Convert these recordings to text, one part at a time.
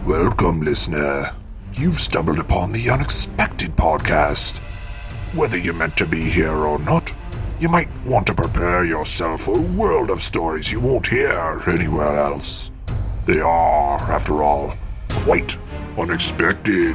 Welcome, listener. You've stumbled upon the Unexpected Podcast. Whether you're meant to be here or not, you might want to prepare yourself for a world of stories you won't hear anywhere else. They are, after all, quite unexpected.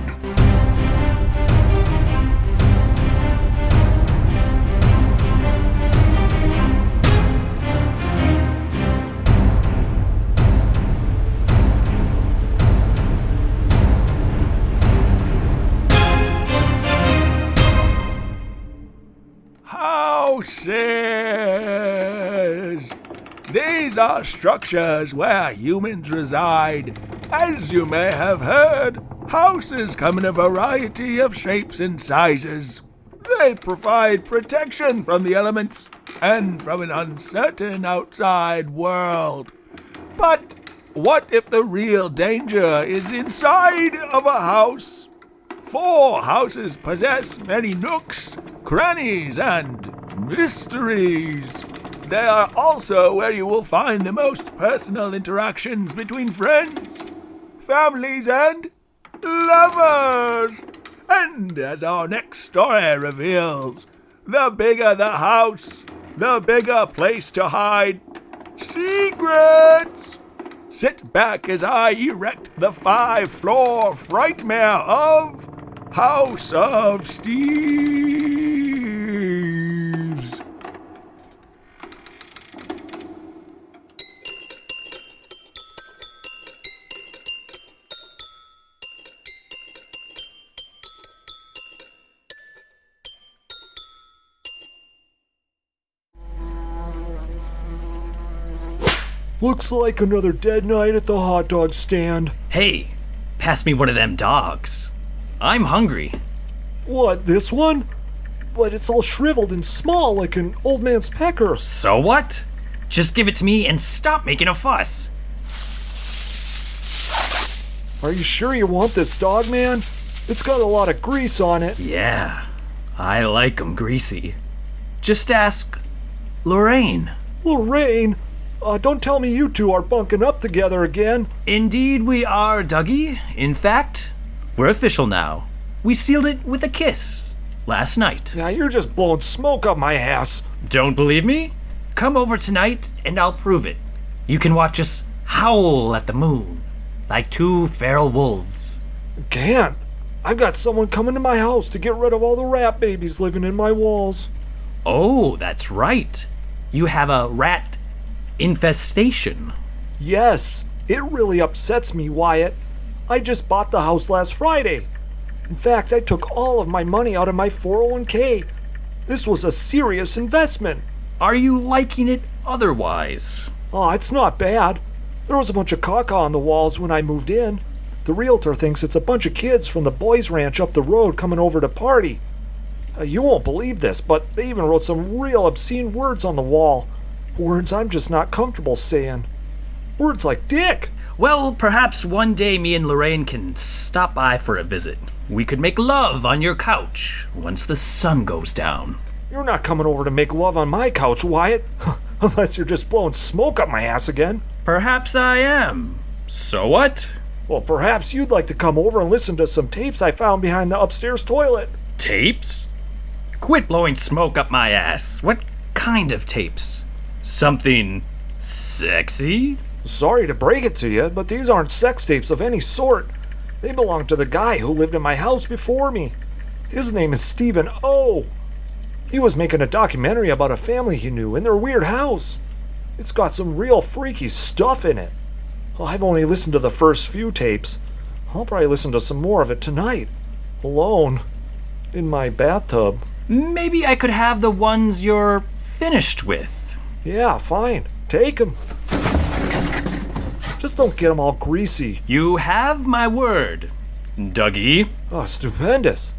Houses! These are structures where humans reside. As you may have heard, houses come in a variety of shapes and sizes. They provide protection from the elements and from an uncertain outside world. But what if the real danger is inside of a house? For houses possess many nooks, crannies, and mysteries. They are also where you will find the most personal interactions between friends, families, and lovers. And as our next story reveals, the bigger the house, the bigger place to hide secrets. Sit back as I erect the 5-floor frightmare of House of Steves. Looks like another dead night at the hot dog stand. Hey, pass me one of them dogs. I'm hungry. What, this one? But it's all shriveled and small like an old man's pecker. So what? Just give it to me and stop making a fuss. Are you sure you want this dog, man? It's got a lot of grease on it. Yeah, I like 'em greasy. Just ask Lorraine. Lorraine? Don't tell me you two are bunking up together again. Indeed we are, Dougie. In fact, we're official now. We sealed it with a kiss last night. Now you're just blowing smoke up my ass. Don't believe me? Come over tonight and I'll prove it. You can watch us howl at the moon like two feral wolves. Can't. I've got someone coming to my house to get rid of all the rat babies living in my walls. Oh, that's right. You have a rat infestation. Yes, it really upsets me, Wyatt. I just bought the house last Friday. In fact, I took all of my money out of my 401k. This was a serious investment. Are you liking it otherwise? Oh, it's not bad. There was a bunch of caca on the walls when I moved in. The realtor thinks it's a bunch of kids from the boys' ranch up the road coming over to party. You won't believe this, but they even wrote some real obscene words on the wall. Words I'm just not comfortable saying. Words like dick. Well, perhaps one day me and Lorraine can stop by for a visit. We could make love on your couch once the sun goes down. You're not coming over to make love on my couch, Wyatt. Unless you're just blowing smoke up my ass again. Perhaps I am. So what? Well, perhaps you'd like to come over and listen to some tapes I found behind the upstairs toilet. Tapes? Quit blowing smoke up my ass. What kind of tapes? Something sexy? Sorry to break it to you, but these aren't sex tapes of any sort. They belong to the guy who lived in my house before me. His name is Stephen O. He was making a documentary about a family he knew in their weird house. It's got some real freaky stuff in it. Well, I've only listened to the first few tapes. I'll probably listen to some more of it tonight. Alone. In my bathtub. Maybe I could have the ones you're finished with. Yeah, fine. Take 'em. Just don't get 'em all greasy. You have my word, Dougie. Oh, stupendous.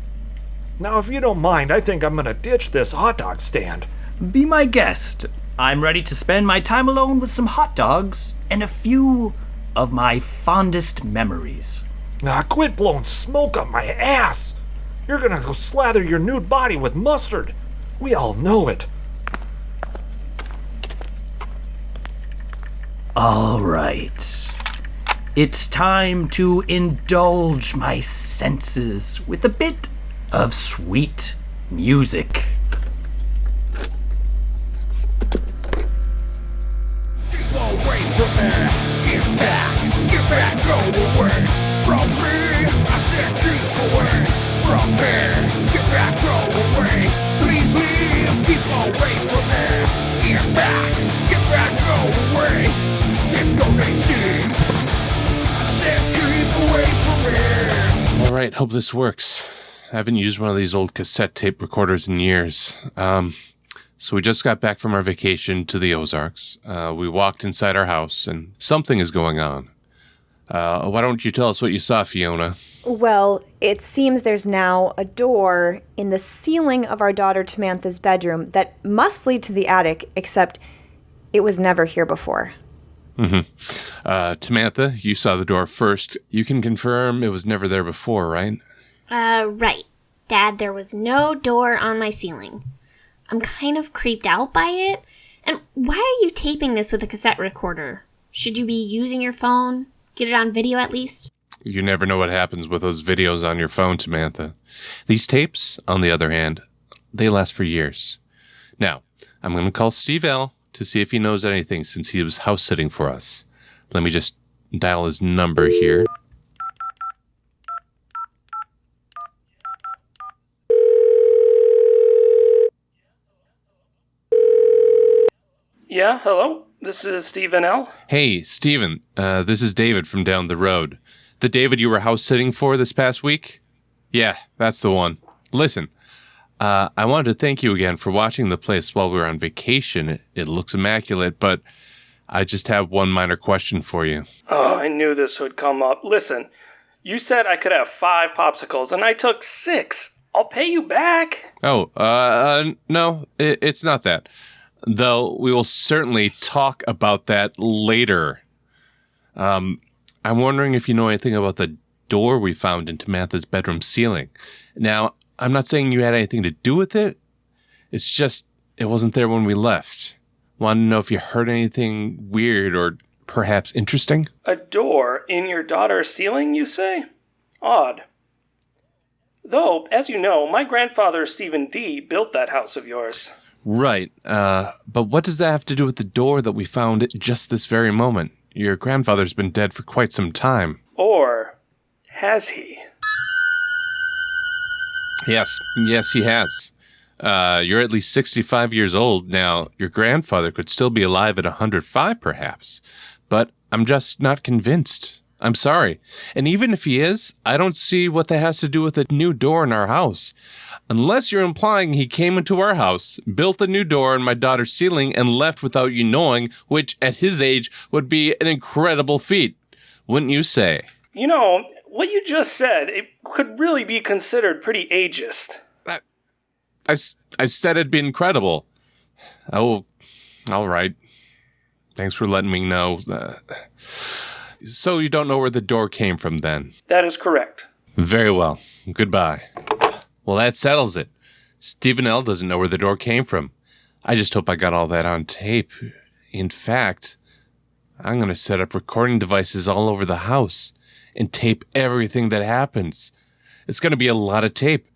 Now, if you don't mind, I think I'm gonna ditch this hot dog stand. Be my guest. I'm ready to spend my time alone with some hot dogs and a few of my fondest memories. Now, quit blowing smoke up my ass. You're gonna go slather your nude body with mustard. We all know it. All right. It's time to indulge my senses with a bit of sweet music. Keep away from me, get back, go away from me. I said keep away from me, get back, go away. Please leave, keep away from me, get back, go away. If your name's Steve, I said keep away from me. Alright, hope this works. I haven't used one of these old cassette tape recorders in years. So we just got back from our vacation to the Ozarks. We walked inside our house, and something is going on. Why don't you tell us what you saw, Fiona? Well, it seems there's now a door in the ceiling of our daughter Tamantha's bedroom that must lead to the attic, except it was never here before. Tamantha, you saw the door first. You can confirm it was never there before, right? Right. Dad, there was no door on my ceiling. I'm kind of creeped out by it. And why are you taping this with a cassette recorder? Should you be using your phone? Get it on video at least? You never know what happens with those videos on your phone, Tamantha. These tapes, on the other hand, they last for years. Now, I'm going to call Steve L. to see if he knows anything since he was house sitting for us. Let me just dial his number here. Yeah, hello? This is Stephen L. Hey, Steven, this is David from down the road. The David you were house sitting for this past week? Yeah, that's the one. Listen, I wanted to thank you again for watching the place while we were on vacation. It looks immaculate, but I just have one minor question for you. Oh, I knew this would come up. Listen, you said I could have 5 popsicles, and I took 6. I'll pay you back. Oh, no, it's not that. Though we will certainly talk about that later. I'm wondering if you know anything about the door we found in Tamantha's bedroom ceiling. Now, I'm not saying you had anything to do with it. It's just, it wasn't there when we left. Want to know if you heard anything weird or perhaps interesting? A door in your daughter's ceiling, you say? Odd. Though, as you know, my grandfather, Stephen D., built that house of yours. Right, but what does that have to do with the door that we found at just this very moment? Your grandfather's been dead for quite some time. Or has he? Yes, he has. You're at least 65 years old now. Your grandfather could still be alive at 105, perhaps. But I'm just not convinced. I'm sorry. And even if he is, I don't see what that has to do with a new door in our house. Unless you're implying he came into our house, built a new door in my daughter's ceiling, and left without you knowing, which at his age would be an incredible feat. Wouldn't you say? You know, what you just said, it could really be considered pretty ageist. I said it'd be incredible. Oh, all right. Thanks for letting me know. So you don't know where the door came from then? That is correct. Very well. Goodbye. Well, that settles it. Stephen L. doesn't know where the door came from. I just hope I got all that on tape. In fact, I'm going to set up recording devices all over the house and tape everything that happens. It's going to be a lot of tape.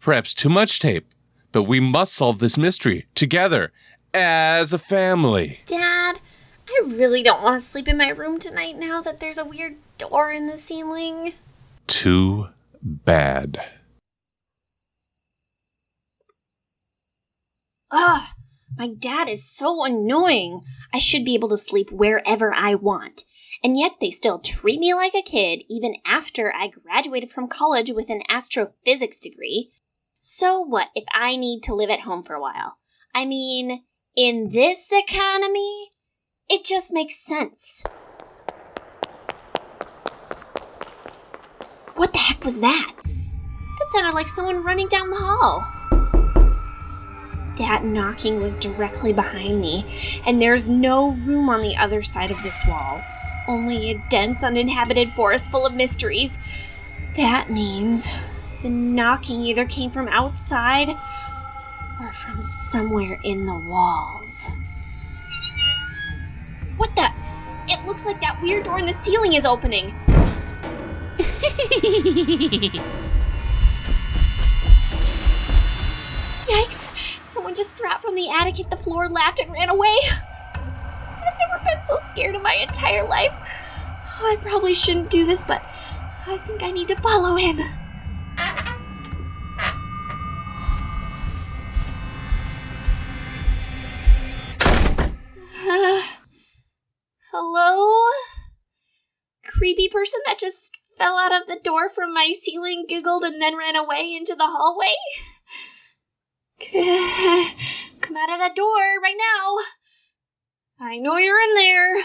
Perhaps too much tape. But we must solve this mystery together as a family. Dad, I really don't want to sleep in my room tonight now that there's a weird door in the ceiling. Too bad. Ugh, my dad is so annoying. I should be able to sleep wherever I want. And yet they still treat me like a kid even after I graduated from college with an astrophysics degree. So what if I need to live at home for a while? I mean, in this economy, it just makes sense. What the heck was that? That sounded like someone running down the hall. That knocking was directly behind me, and there's no room on the other side of this wall. Only a dense, uninhabited forest full of mysteries. That means the knocking either came from outside or from somewhere in the walls. What the? It looks like that weird door in the ceiling is opening. Yikes! Someone just dropped from the attic, hit the floor, laughed, and ran away. I've never been so scared in my entire life. I probably shouldn't do this, but I think I need to follow him. Hello? Creepy person that just fell out of the door from my ceiling, giggled, and then ran away into the hallway? Come out of that door right now. I know you're in there.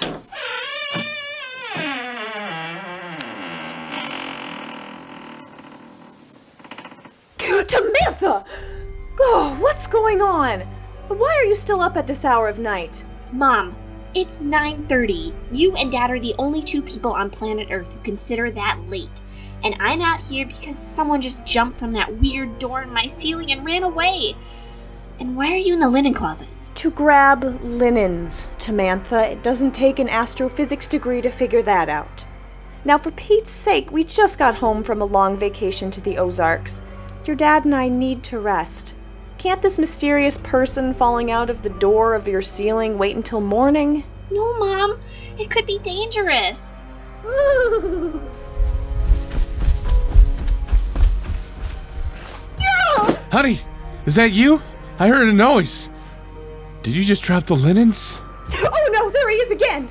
Samantha! Oh, what's going on? Why are you still up at this hour of night? Mom, it's 9:30. You and Dad are the only two people on planet Earth who consider that late. And I'm out here because someone just jumped from that weird door in my ceiling and ran away. And why are you in the linen closet? To grab linens, Samantha. It doesn't take an astrophysics degree to figure that out. Now, for Pete's sake, we just got home from a long vacation to the Ozarks. Your dad and I need to rest. Can't this mysterious person falling out of the door of your ceiling wait until morning? No, Mom. It could be dangerous. Honey, is that you? I heard a noise. Did you just drop the linens? Oh no, there he is again!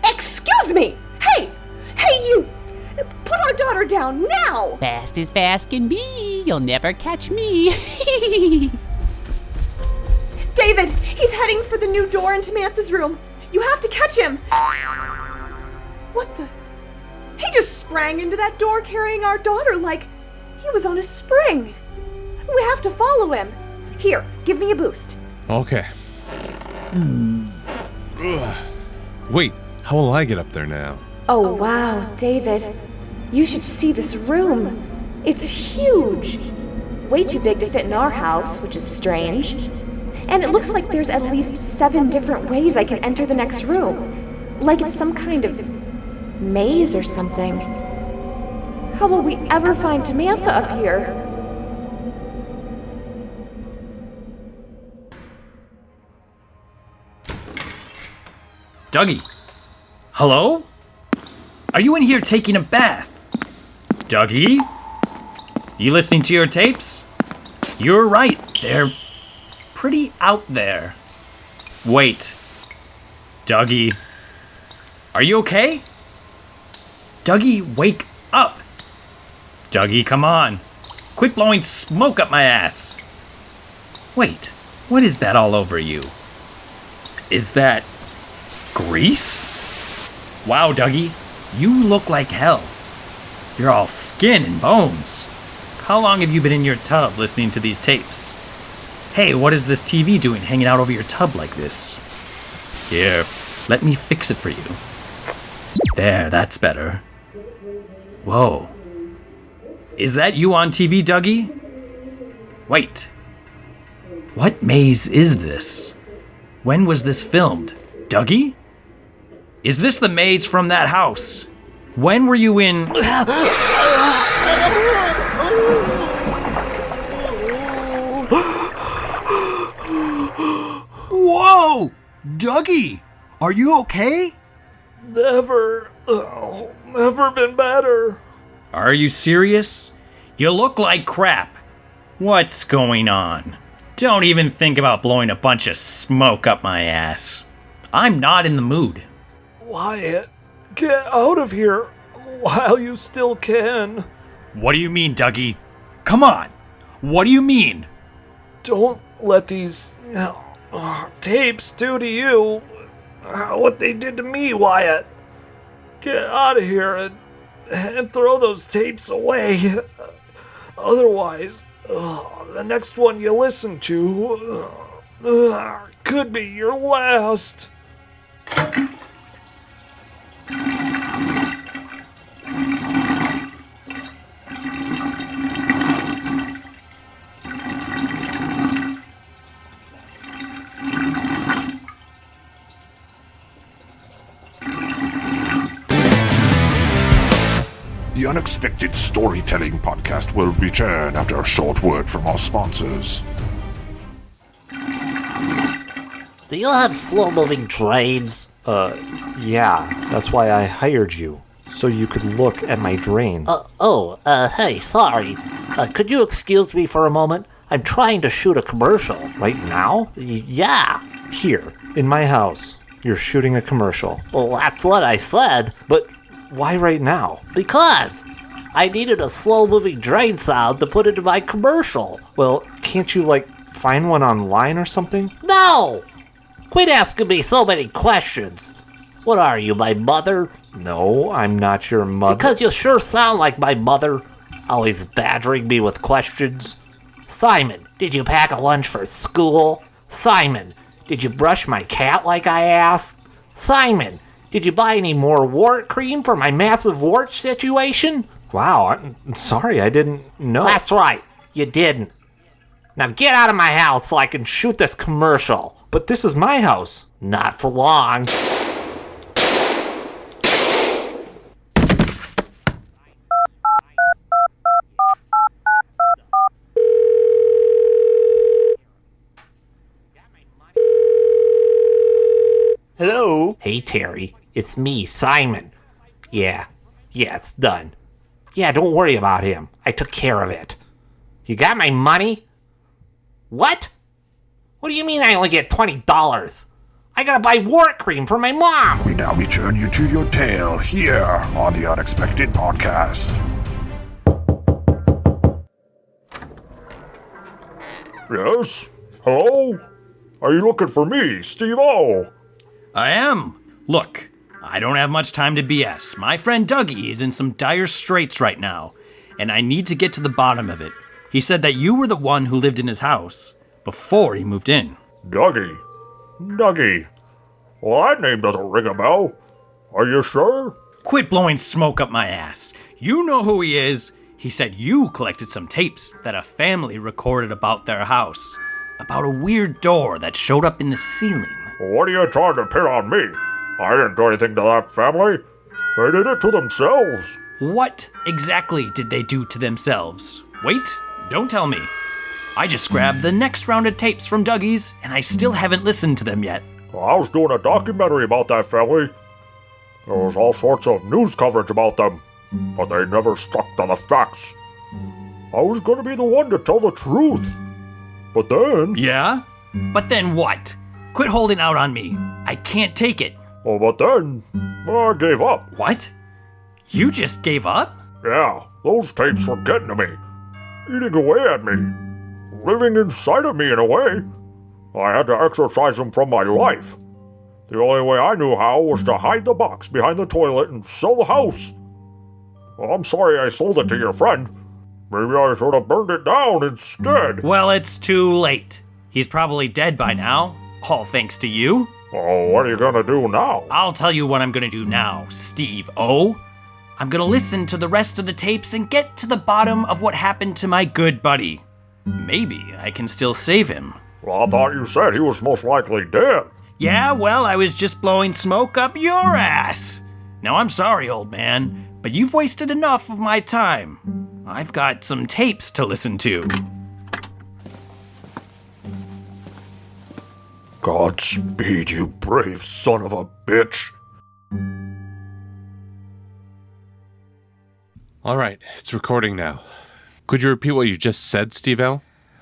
Excuse me! Hey! Hey, you! Put our daughter down now! Fast as fast can be. You'll never catch me. David, he's heading for the new door in Samantha's room. You have to catch him! What the? He just sprang into that door carrying our daughter like he was on a spring. We have to follow him. Here, give me a boost. Okay. Wait, how will I get up there now? Oh wow, David. You should see this room. It's huge. Way too big to fit in our house, which is strange. And it looks like there's at least 7 different ways I can enter the next room. Like it's some kind of maze or something. How will we ever find Samantha up here? Dougie? Hello? Are you in here taking a bath? Dougie? You listening to your tapes? You're right, they're pretty out there. Wait. Dougie. Are you okay? Dougie, wake up! Dougie, come on. Quit blowing smoke up my ass. Wait, what is that all over you? Is that grease? Wow, Dougie, you look like hell. You're all skin and bones. How long have you been in your tub listening to these tapes? Hey, what is this TV doing hanging out over your tub like this? Here, let me fix it for you. There, that's better. Whoa. Is that you on TV, Dougie? Wait. What maze is this? When was this filmed? Dougie? Is this the maze from that house? When were you in... Whoa! Dougie! Are you okay? Never been better. Are you serious? You look like crap. What's going on? Don't even think about blowing a bunch of smoke up my ass. I'm not in the mood. Wyatt, get out of here while you still can. What do you mean, Dougie? Come on. What do you mean? Don't let these tapes do to you what they did to me, Wyatt. Get out of here and throw those tapes away. Otherwise, the next one you listen to could be your last. The Unexpected Storytelling Podcast will return after a short word from our sponsors. Do you have slow-moving trains? Yeah, that's why I hired you, so you could look at my drains. Hey, sorry. Could you excuse me for a moment? I'm trying to shoot a commercial. Right now? Yeah. Here, in my house, you're shooting a commercial. Well, that's what I said. But why right now? Because I needed a slow-moving drain sound to put into my commercial. Well, can't you, find one online or something? No! Quit asking me so many questions. What are you, my mother? No, I'm not your mother. Because you sure sound like my mother. Always badgering me with questions. Simon, did you pack a lunch for school? Simon, did you brush my cat like I asked? Simon, did you buy any more wart cream for my massive wart situation? Wow, I'm sorry, I didn't know. That's right, you didn't. Now get out of my house so I can shoot this commercial. But this is my house. Not for long. Hello? Hey, Terry. It's me, Simon. Yeah, it's done. Yeah, don't worry about him. I took care of it. You got my money? What? What do you mean I only get $20? I gotta buy wart cream for my mom! We now return you to your tale here on the Unexpected Podcast. Yes? Hello? Are you looking for me, Steve-O? I am. Look, I don't have much time to BS. My friend Dougie is in some dire straits right now, and I need to get to the bottom of it. He said that you were the one who lived in his house before he moved in. Dougie? Well, that name doesn't ring a bell. Are you sure? Quit blowing smoke up my ass. You know who he is. He said you collected some tapes that a family recorded about their house. About a weird door that showed up in the ceiling. What are you trying to pin on me? I didn't do anything to that family. They did it to themselves. What exactly did they do to themselves? Wait, don't tell me. I just grabbed the next round of tapes from Dougie's, and I still haven't listened to them yet. I was doing a documentary about that family. There was all sorts of news coverage about them, but they never stuck to the facts. I was going to be the one to tell the truth. But then... Yeah? But then what? Quit holding out on me. I can't take it. Oh, but then... I gave up. What? You just gave up? Yeah, those tapes were getting to me. Eating away at me. Living inside of me in a way. I had to exorcise them from my life. The only way I knew how was to hide the box behind the toilet and sell the house. Well, I'm sorry I sold it to your friend. Maybe I should have burned it down instead. Well, it's too late. He's probably dead by now, all thanks to you. Oh, what are you gonna do now? I'll tell you what I'm gonna do now, Steve-O. I'm gonna listen to the rest of the tapes and get to the bottom of what happened to my good buddy. Maybe I can still save him. Well, I thought you said he was most likely dead. Yeah, well, I was just blowing smoke up your ass. Now, I'm sorry, old man, but you've wasted enough of my time. I've got some tapes to listen to. Godspeed, you brave son of a bitch. All right, it's recording now. Could you repeat what you just said, Steve-O?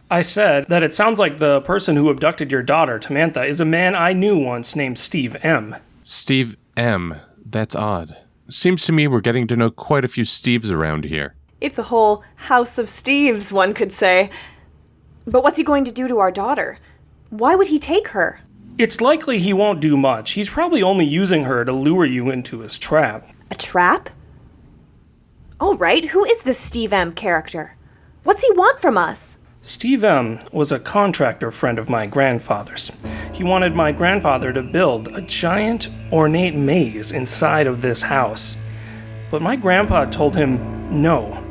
I said that it sounds like the person who abducted your daughter, Tamantha, is a man I knew once named Steve M. Steve M. That's odd. Seems to me we're getting to know quite a few Steves around here. It's a whole house of Steves, one could say. But what's he going to do to our daughter? Why would he take her? It's likely he won't do much. He's probably only using her to lure you into his trap. A trap? All right, who is this Steve M. character? What's he want from us? Steve M. was a contractor friend of my grandfather's. He wanted my grandfather to build a giant, ornate maze inside of this house. But my grandpa told him no.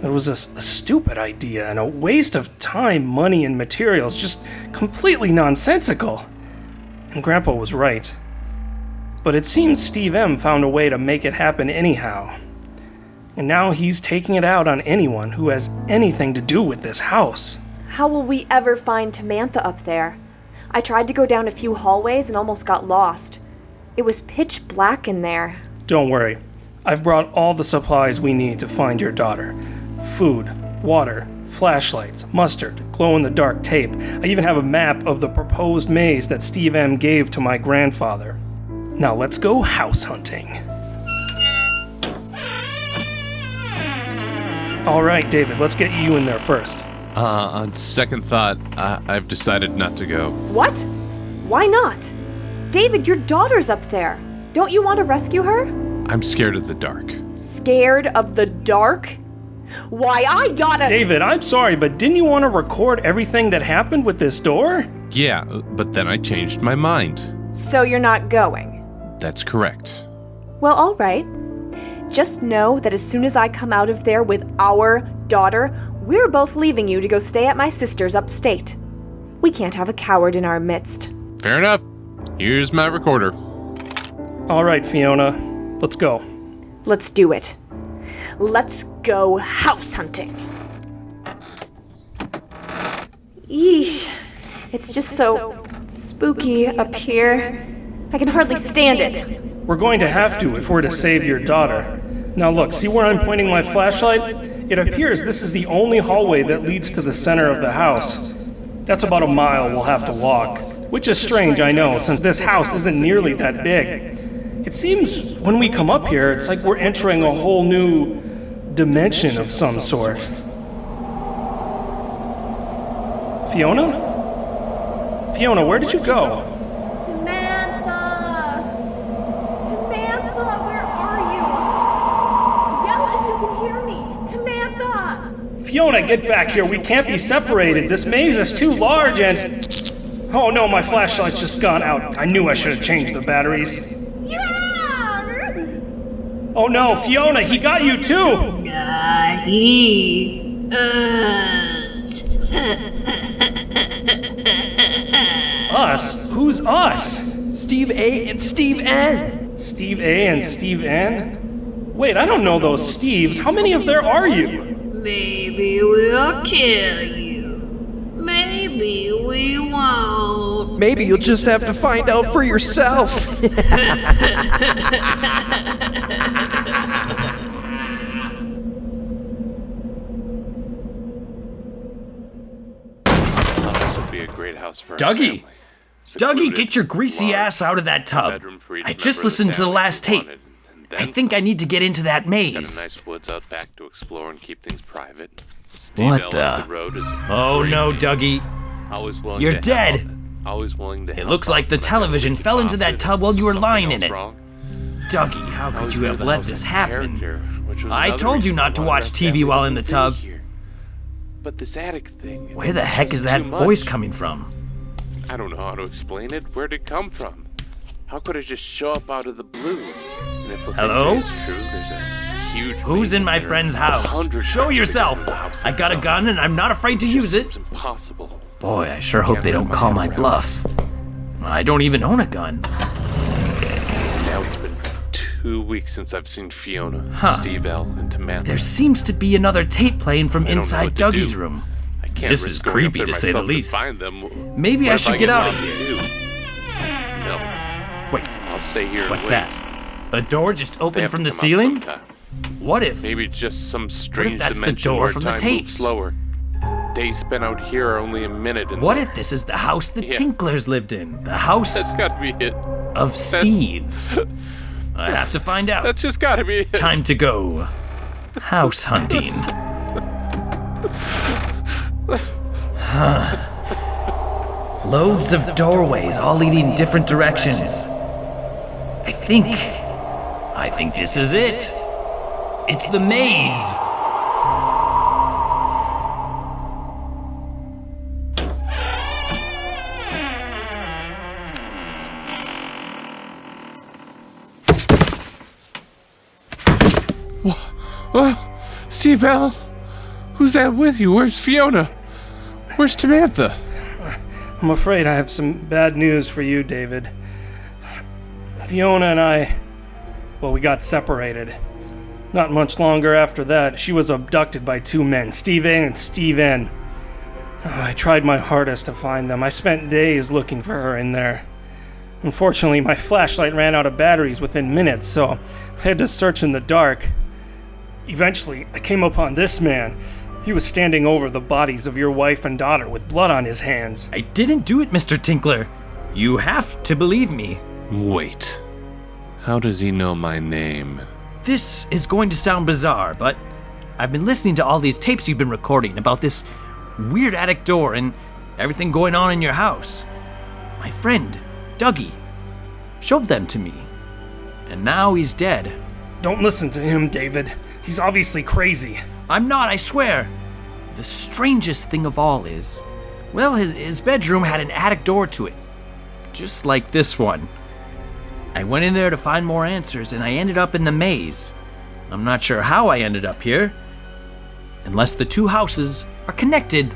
It was a stupid idea and a waste of time, money, and materials, just completely nonsensical. And Grandpa was right. But it seems Steve M. found a way to make it happen anyhow. And now he's taking it out on anyone who has anything to do with this house. How will we ever find Tamantha up there? I tried to go down a few hallways and almost got lost. It was pitch black in there. Don't worry. I've brought all the supplies we need to find your daughter. Food, water, flashlights, mustard, glow-in-the-dark tape. I even have a map of the proposed maze that Steve M. gave to my grandfather. Now let's go house hunting. All right, David, let's get you in there first. On second thought, I've decided not to go. What? Why not? David, your daughter's up there. Don't you want to rescue her? I'm scared of the dark. Scared of the dark? Why, I gotta... David, I'm sorry, but didn't you want to record everything that happened with this door? Yeah, but then I changed my mind. So you're not going? That's correct. Well, all right. Just know that as soon as I come out of there with our daughter, we're both leaving you to go stay at my sister's upstate. We can't have a coward in our midst. Fair enough. Here's my recorder. All right, Fiona. Let's go. Let's do it. Let's go house hunting. Yeesh. It's just so spooky up here. I can hardly stand it. We're going to have to if we're to save your daughter. Now look, see where I'm pointing my flashlight? It appears this is the only hallway that leads to the center of the house. That's about a mile we'll have to walk. Which is strange, I know, since this house isn't nearly that big. It seems when we come up here, it's like we're entering a whole new dimension of some sort. Fiona? Fiona, where did you go? Tamantha! Tamantha, where are you? Yell if you can hear me! Tamantha! Fiona, get back here. We can't be separated. This maze is too large and... Oh no, my flashlight's just gone out. I knew I should have changed the batteries. Oh no, Fiona, he got you too! Us? Who's us? Steve A and Steve N. Steve A and Steve N? Wait, I don't know those Steves. How many of there are you? Maybe we'll kill you. Maybe we won't. Maybe you'll just have to find out for yourself. This would be a great house for Dougie! Dougie, get your greasy ass out of that tub. I just listened to the last tape. I think I need to get into that maze. Got a nice woods out back to explore and keep things private. What the? Oh no, Dougie. You're dead. It looks like the television fell into that tub while you were lying in it. Dougie, how could you have let this happen? I told you not to watch TV while in the tub. But this attic thing. Where the heck is that voice coming from? I don't know how to explain it. Where'd it come from? How could it just show up out of the blue? And if what Hello? they say is true, there's a huge Who's in my friend's house? Show yourself! I got a gun and I'm not afraid to use it. It's impossible. Boy, I sure hope they don't call my bluff. I don't even own a gun. Now it's been 2 weeks since I've seen Fiona, Steve L, and Tamantha. There seems to be another tape playing from I don't know inside what to Dougie's do. room. I can't This risk is going creepy up to there say the myself least. find them. Maybe What I if should get get out of lost here. too? No. Wait, I'll stay here and what's wait. that? A door just They opened have from to the come out ceiling? sometime. What if? Maybe it's just some strange that's the dimension door where from the time tapes? moves slower. Days spent out here are only a minute. And What if this is the house the Yeah. Tinklers lived in? The house That's gotta be it. of Steve's. I have to find out. That's just gotta be it. Time to go house hunting. Loads of doorways, all leading different directions. I think this is it. It's the maze. Steve L, who's that with you? Where's Fiona? Where's Tamantha? I'm afraid I have some bad news for you, David. Fiona and I, well, we got separated. Not much longer after that, she was abducted by two men, Steve A and Steve N. I tried my hardest to find them. I spent days looking for her in there. Unfortunately, my flashlight ran out of batteries within minutes, so I had to search in the dark. Eventually, I came upon this man. He was standing over the bodies of your wife and daughter with blood on his hands. I didn't do it, Mr. Tinkler. You have to believe me. Wait. How does he know my name? This is going to sound bizarre, but I've been listening to all these tapes you've been recording about this weird attic door and everything going on in your house. My friend, Dougie, showed them to me. And now he's dead. Don't listen to him, David. He's obviously crazy. I'm not, I swear. The strangest thing of all is, well, his bedroom had an attic door to it. Just like this one. I went in there to find more answers, and I ended up in the maze. I'm not sure how I ended up here. Unless the two houses are connected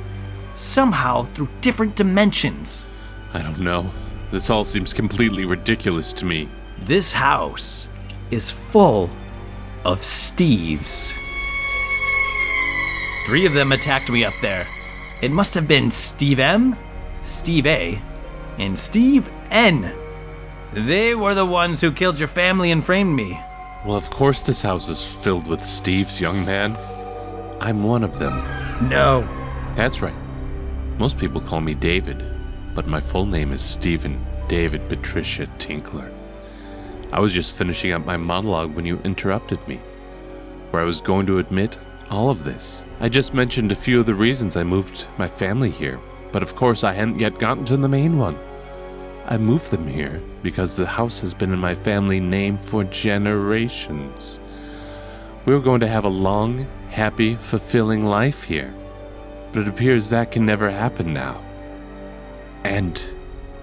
somehow through different dimensions. I don't know. This all seems completely ridiculous to me. This house is full of Steves. 3 of them attacked me up there. It must have been Steve M, Steve A, and Steve N. They were the ones who killed your family and framed me. Well, of course this house is filled with Steves, young man. I'm one of them. No. That's right. Most people call me David, but my full name is Stephen David Patricia Tinkler. I was just finishing up my monologue when you interrupted me, where I was going to admit all of this. I just mentioned a few of the reasons I moved my family here, but of course I hadn't yet gotten to the main one. I moved them here because the house has been in my family name for generations. We were going to have a long, happy, fulfilling life here, but it appears that can never happen now. And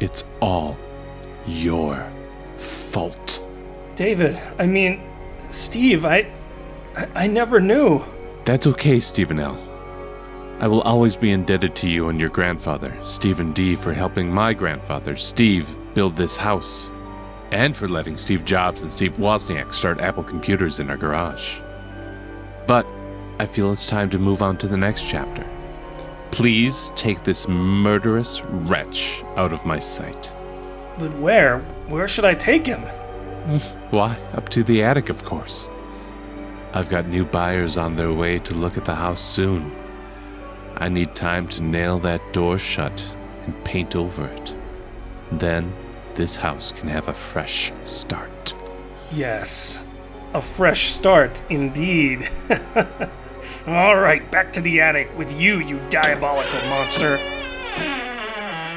it's all your fault. David, I mean, Steve, I never knew. That's okay, Stephen L. I will always be indebted to you and your grandfather, Stephen D., for helping my grandfather, Steve, build this house, and for letting Steve Jobs and Steve Wozniak start Apple computers in our garage. But I feel it's time to move on to the next chapter. Please take this murderous wretch out of my sight. But where? Where should I take him? Why, up to the attic, of course. I've got new buyers on their way to look at the house soon. I need time to nail that door shut and paint over it. Then this house can have a fresh start. Yes, a fresh start indeed. All right, back to the attic with you, you diabolical monster.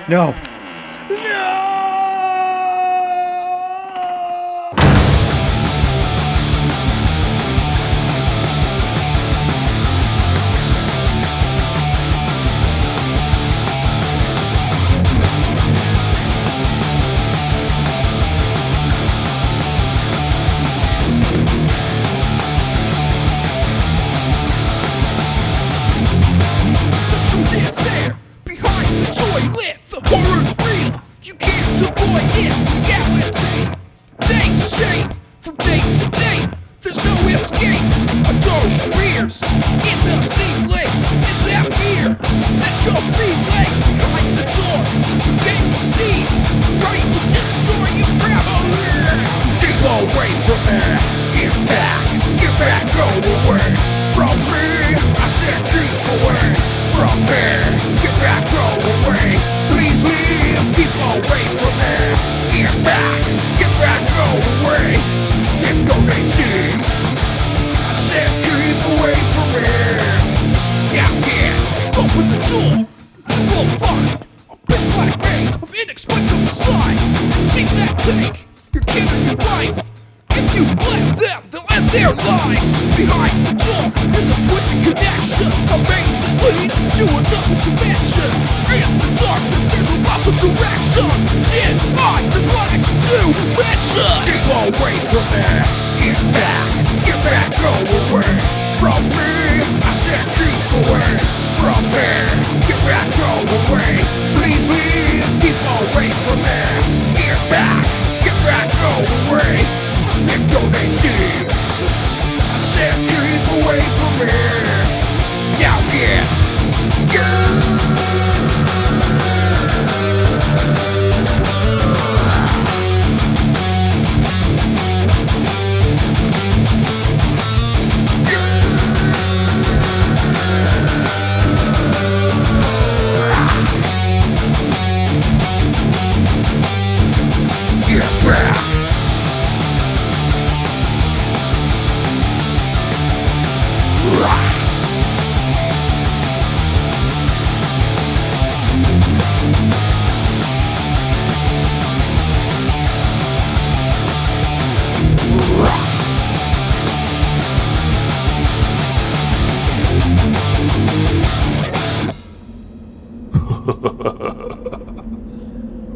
No.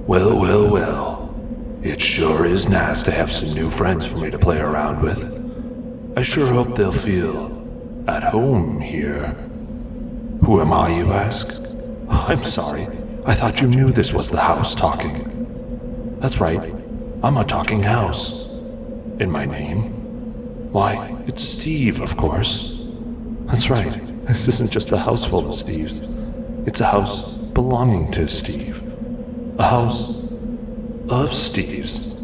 Well, well, well. It sure is nice to have some new friends for me to play around with. I sure hope they'll feel at home here. Who am I, you ask? I'm sorry. I thought you knew this was the house talking. That's right. I'm a talking house. And my name? Why, it's Steve, of course. That's right. This isn't just a house full of Steves. It's a house belonging to Steve. A house of Steves.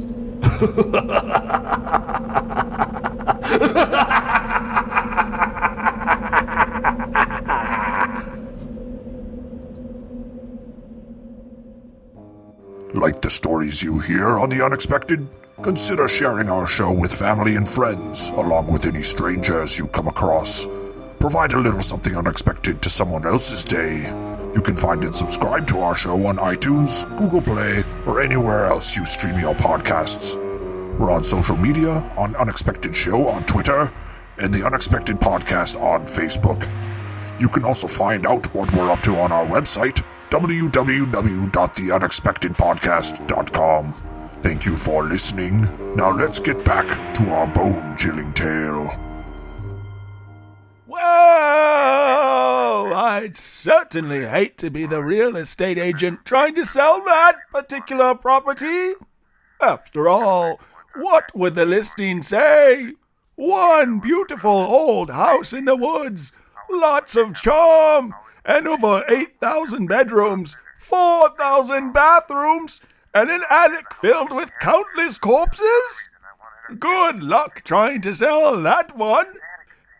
Like the stories you hear on The Unexpected? Consider sharing our show with family and friends, along with any strangers you come across. Provide a little something unexpected to someone else's day. You can find and subscribe to our show on iTunes, Google Play, or anywhere else you stream your podcasts. We're on social media, on Unexpected Show on Twitter, and The Unexpected Podcast on Facebook. You can also find out what we're up to on our website, www.theunexpectedpodcast.com. Thank you for listening. Now let's get back to our bone-chilling tale. Well, I'd certainly hate to be the real estate agent trying to sell that particular property. After all, what would the listing say? One beautiful old house in the woods, lots of charm, and over 8,000 bedrooms, 4,000 bathrooms, and an attic filled with countless corpses? Good luck trying to sell that one.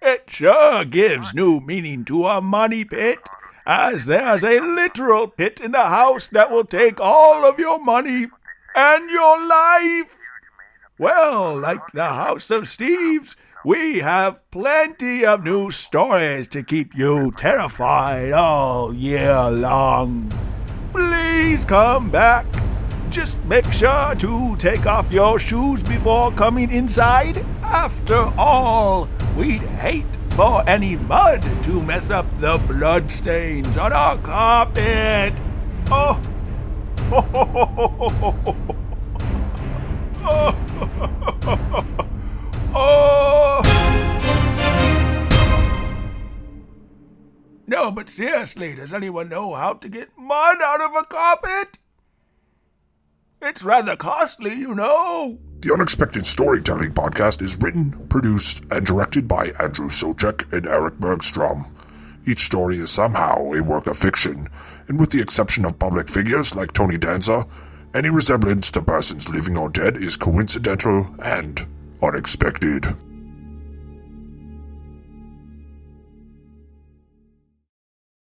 It sure gives new meaning to a money pit, as there's a literal pit in the house that will take all of your money and your life. Well, like the House of Steves, we have plenty of new stories to keep you terrified all year long. Please come back. Just make sure to take off your shoes before coming inside. After all, we'd hate for any mud to mess up the bloodstains on our carpet. Oh. Oh. No, but seriously, does anyone know how to get mud out of a carpet? It's rather costly, you know. The Unexpected Storytelling Podcast is written, produced, and directed by Andrew Soucek and Erik Bergstrom. Each story is somehow a work of fiction, and with the exception of public figures like Tony Danza, any resemblance to persons living or dead is coincidental and unexpected.